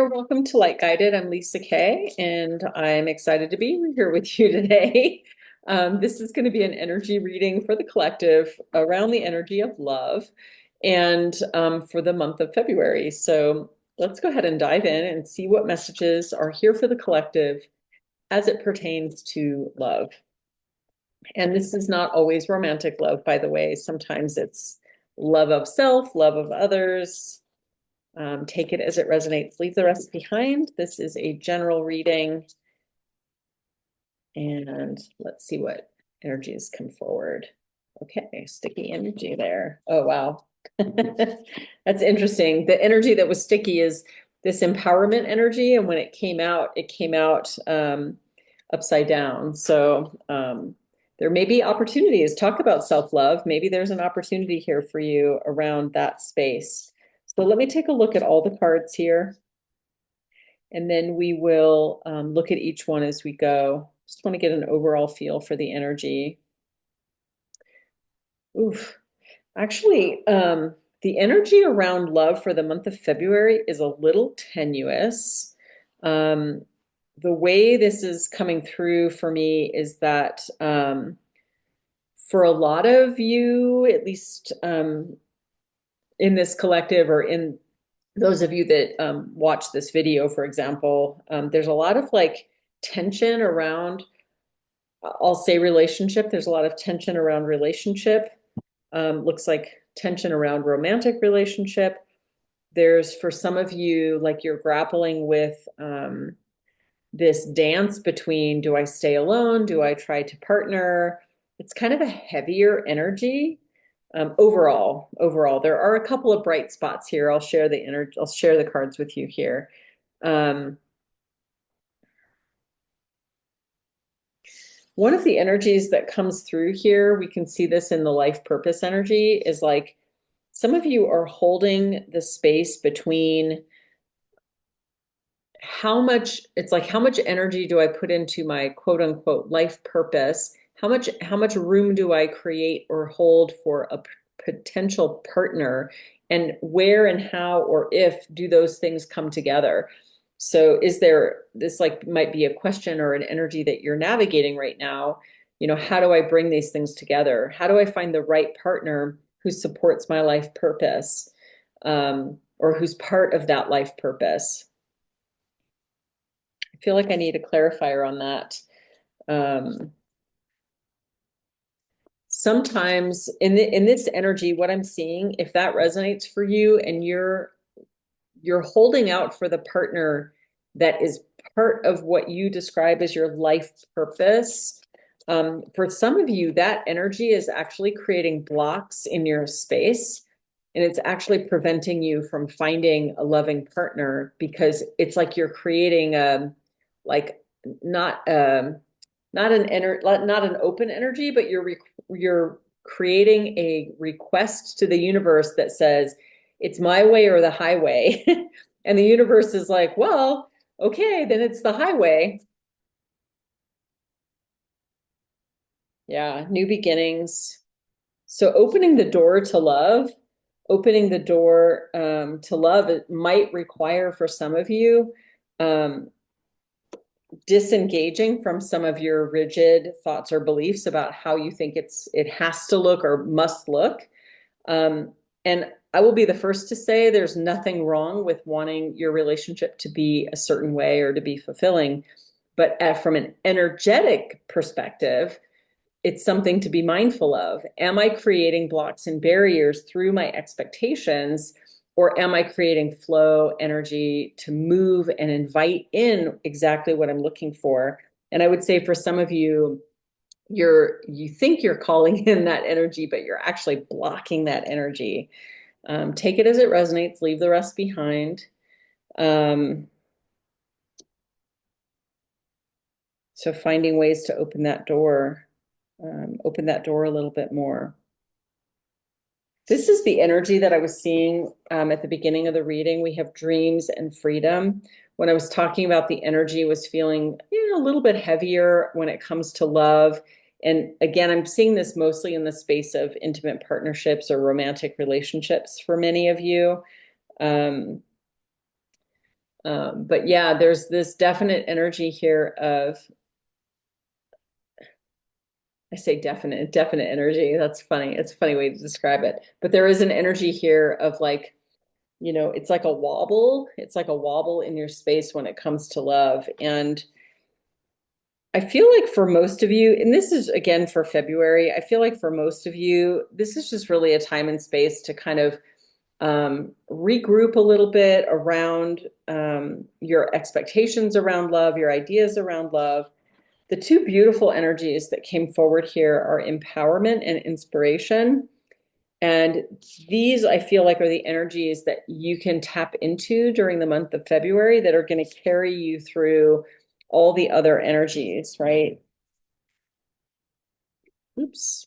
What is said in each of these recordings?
there, welcome to Light Guided. I'm Lisa Kay, and I'm excited to be here with you today. This is going to be an energy reading for the collective around the energy of love and for the month of February. So let's go ahead and dive in and see what messages are here for the collective as it pertains to love. And this is not always romantic love, by the way. Sometimes it's love of self, love of others. Take it as it resonates, leave the rest behind. This is a general reading. And let's see what energies come forward. Okay, sticky energy there. Oh, wow. That's interesting. The energy that was sticky is this empowerment energy. And when it came out upside down. So there may be opportunities. Talk about self-love. Maybe there's an opportunity here for you around that space. So let me take a look at all the cards here. And then we will look at each one as we go. Just want to get an overall feel for the energy. Oof. Actually, the energy around love for the month of February is a little tenuous. The way this is coming through for me is that for a lot of you, at least in this collective or in those of you that watch this video, for example, there's a lot of like tension around, I'll say relationship. There's a lot of tension around relationship. Looks like tension around romantic relationship. There's, for some of you, like you're grappling with this dance between, do I stay alone? Do I try to partner? It's kind of a heavier energy. Overall, there are a couple of bright spots here. I'll share the cards with you here. One of the energies that comes through here, we can see this in the life purpose energy, is like some of you are holding the space between how much energy do I put into my quote unquote life purpose? How much room do I create or hold for a potential partner? And where and how or if do those things come together? So is there, this like might be a question or an energy that you're navigating right now. You know, how do I bring these things together? How do I find the right partner who supports my life purpose, or who's part of that life purpose? I feel like I need a clarifier on that. Sometimes in this energy, what I'm seeing, if that resonates for you and you're holding out for the partner that is part of what you describe as your life purpose, for some of you, that energy is actually creating blocks in your space. And it's actually preventing you from finding a loving partner because it's like you're creating like not not an open energy, but you're creating a request to the universe that says it's my way or the highway. And the universe is like, well, okay, then it's the highway. Yeah, new beginnings. So opening the door to love, it might require for some of you disengaging from some of your rigid thoughts or beliefs about how you think it has to look or must look. And I will be the first to say there's nothing wrong with wanting your relationship to be a certain way or to be fulfilling. But from an energetic perspective, it's something to be mindful of. Am I creating blocks and barriers through my expectations, or am I creating flow energy to move and invite in exactly what I'm looking for? And I would say for some of you, you think you're calling in that energy, but you're actually blocking that energy. Take it as it resonates, leave the rest behind. So finding ways to open that door a little bit more. This is the energy that I was seeing at the beginning of the reading. We have dreams and freedom. When I was talking about the energy was feeling a little bit heavier when it comes to love. And again, I'm seeing this mostly in the space of intimate partnerships or romantic relationships for many of you. But yeah, there's this definite energy here of, I say definite energy. That's funny. It's a funny way to describe it. But there is an energy here of like, it's like a wobble. It's like a wobble in your space when it comes to love. And I feel like for most of you, and this is again for February, I feel like for most of you, this is just really a time and space to kind of regroup a little bit around your expectations around love, your ideas around love. The two beautiful energies that came forward here are empowerment and inspiration. And these, I feel like, are the energies that you can tap into during the month of February that are going to carry you through all the other energies, right? Oops.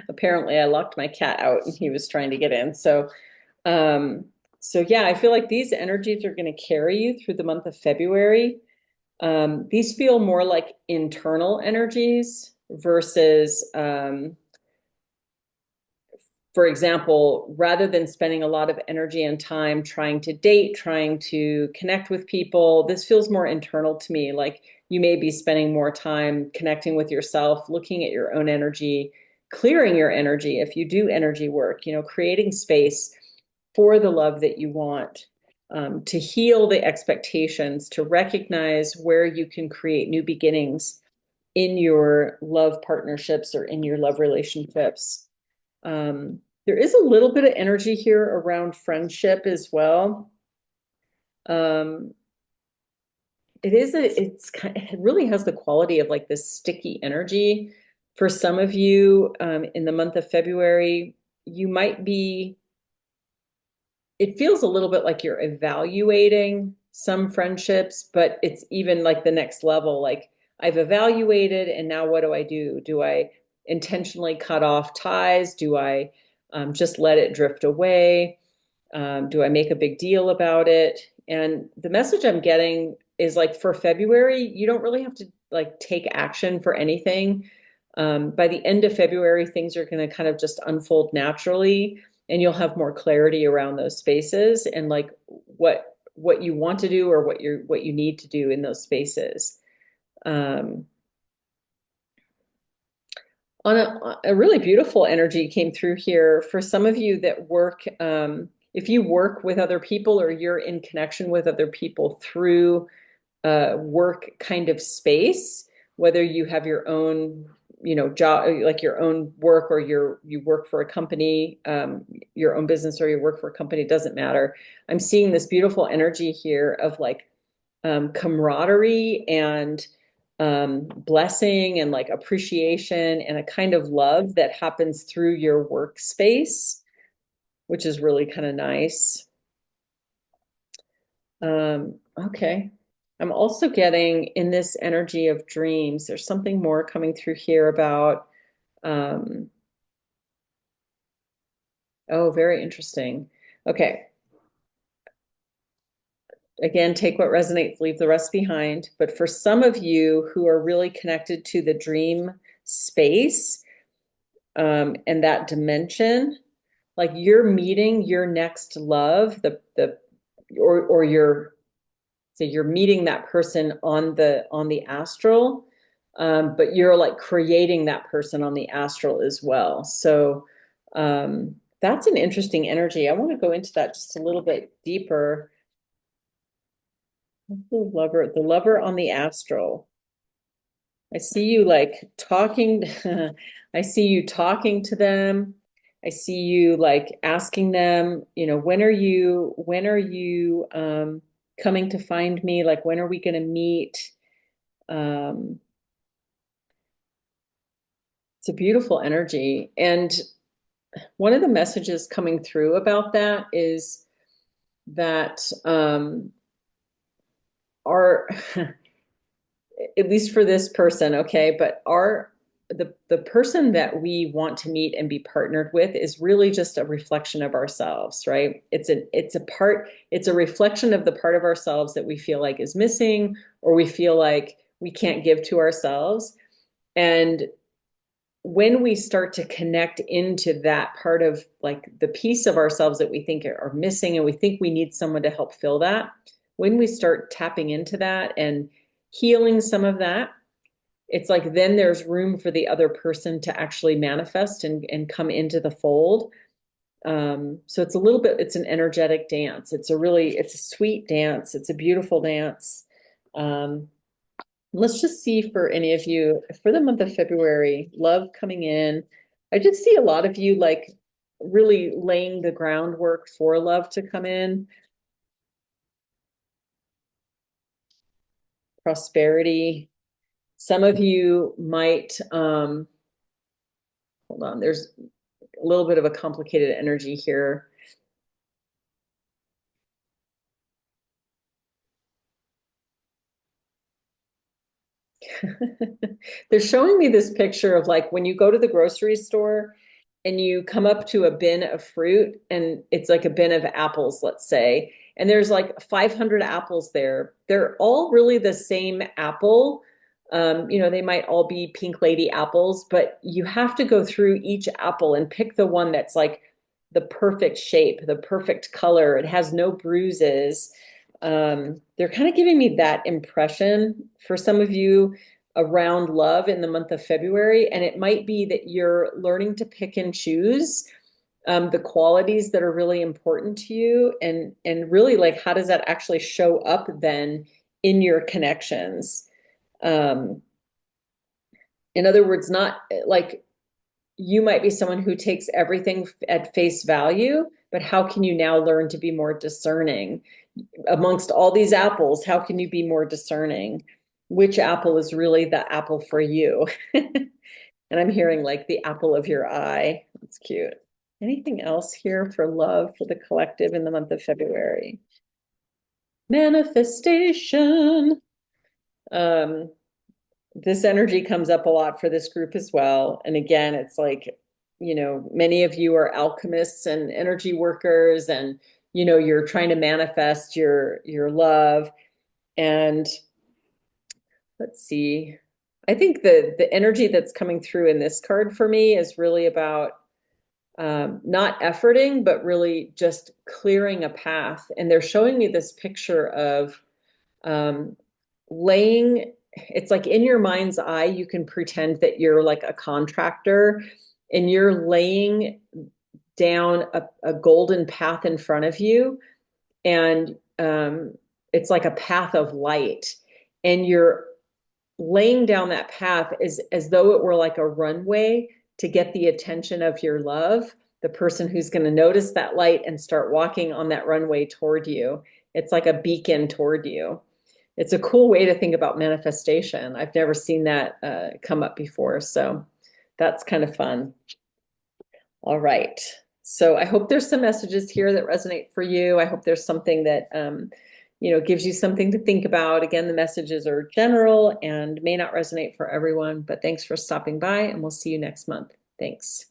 Apparently, I locked my cat out and he was trying to get in. Um, so yeah, I feel like these energies are going to carry you through the month of February. These feel more like internal energies versus for example, rather than spending a lot of energy and time trying to date, trying to connect with people, this feels more internal to me. Like you may be spending more time connecting with yourself, looking at your own energy, clearing your energy if you do energy work, creating space for the love that you want, to heal the expectations, to recognize where you can create new beginnings in your love partnerships or in your love relationships. There is a little bit of energy here around friendship as well. Um, it really has the quality of like this sticky energy. For some of you, in the month of February, you might be, it feels a little bit like you're evaluating some friendships, but it's even like the next level. Like I've evaluated, and now what do I do? Do I intentionally cut off ties? Do I just let it drift away? Do I make a big deal about it? And the message I'm getting is like for February, you don't really have to like take action for anything. By the end of February, things are going to kind of just unfold naturally, and you'll have more clarity around those spaces and like what you want to do or what you need to do in those spaces. Um, on a really beautiful energy came through here for some of you that work, if you work with other people or you're in connection with other people through work kind of space, whether you have your own, job, like your own work, or you work for a company, your own business, or you work for a company, it doesn't matter. I'm seeing this beautiful energy here of like camaraderie and blessing and like appreciation and a kind of love that happens through your workspace, which is really kind of nice. Okay. I'm also getting in this energy of dreams, there's something more coming through here about, um, oh, very interesting. Okay. Again, take what resonates, leave the rest behind. But for some of you who are really connected to the dream space, and that dimension, like you're meeting your next love, or you're, so you're meeting that person on the astral, but you're like creating that person on the astral as well. So that's an interesting energy. I want to go into that just a little bit deeper. The lover on the astral. I see you like talking. I see you talking to them. I see you like asking them, when are you coming to find me? Like, when are we going to meet? Um, it's a beautiful energy. And one of the messages coming through about that is that our at least for this person, okay, but the person that we want to meet and be partnered with is really just a reflection of ourselves, right? It's a reflection of the part of ourselves that we feel like is missing, or we feel like we can't give to ourselves. And when we start to connect into that part of like the piece of ourselves that we think are missing and we think we need someone to help fill that, when we start tapping into that and healing some of that, it's like then there's room for the other person to actually manifest and come into the fold. So it's a little bit, it's an energetic dance. It's a sweet dance. It's a beautiful dance. Let's just see for any of you for the month of February, love coming in. I just see a lot of you like really laying the groundwork for love to come in. Prosperity. Some of you might, hold on, there's a little bit of a complicated energy here. They're showing me this picture of like when you go to the grocery store and you come up to a bin of fruit and it's like a bin of apples, let's say, and there's like 500 apples there. They're all really the same apple. They might all be Pink Lady apples, but you have to go through each apple and pick the one that's like the perfect shape, the perfect color. It has no bruises. They're kind of giving me that impression for some of you around love in the month of February. And it might be that you're learning to pick and choose the qualities that are really important to you and really like how does that actually show up then in your connections? In other words, not like you might be someone who takes everything at face value, but how can you now learn to be more discerning? Amongst all these apples, how can you be more discerning? Which apple is really the apple for you? And I'm hearing like the apple of your eye. That's cute. Anything else here for love for the collective in the month of February? Manifestation. This energy comes up a lot for this group as well. And again, it's like, many of you are alchemists and energy workers and you're trying to manifest your love. And let's see. I think the energy that's coming through in this card for me is really about not efforting, but really just clearing a path. And they're showing me this picture of laying, it's like in your mind's eye, you can pretend that you're like a contractor and you're laying down a golden path in front of you. And it's like a path of light. And you're laying down that path as though it were like a runway to get the attention of your love, the person who's going to notice that light and start walking on that runway toward you. It's like a beacon toward you. It's a cool way to think about manifestation. I've never seen that come up before. So that's kind of fun. All right. So I hope there's some messages here that resonate for you. I hope there's something that, gives you something to think about. Again, the messages are general and may not resonate for everyone, but thanks for stopping by and we'll see you next month. Thanks.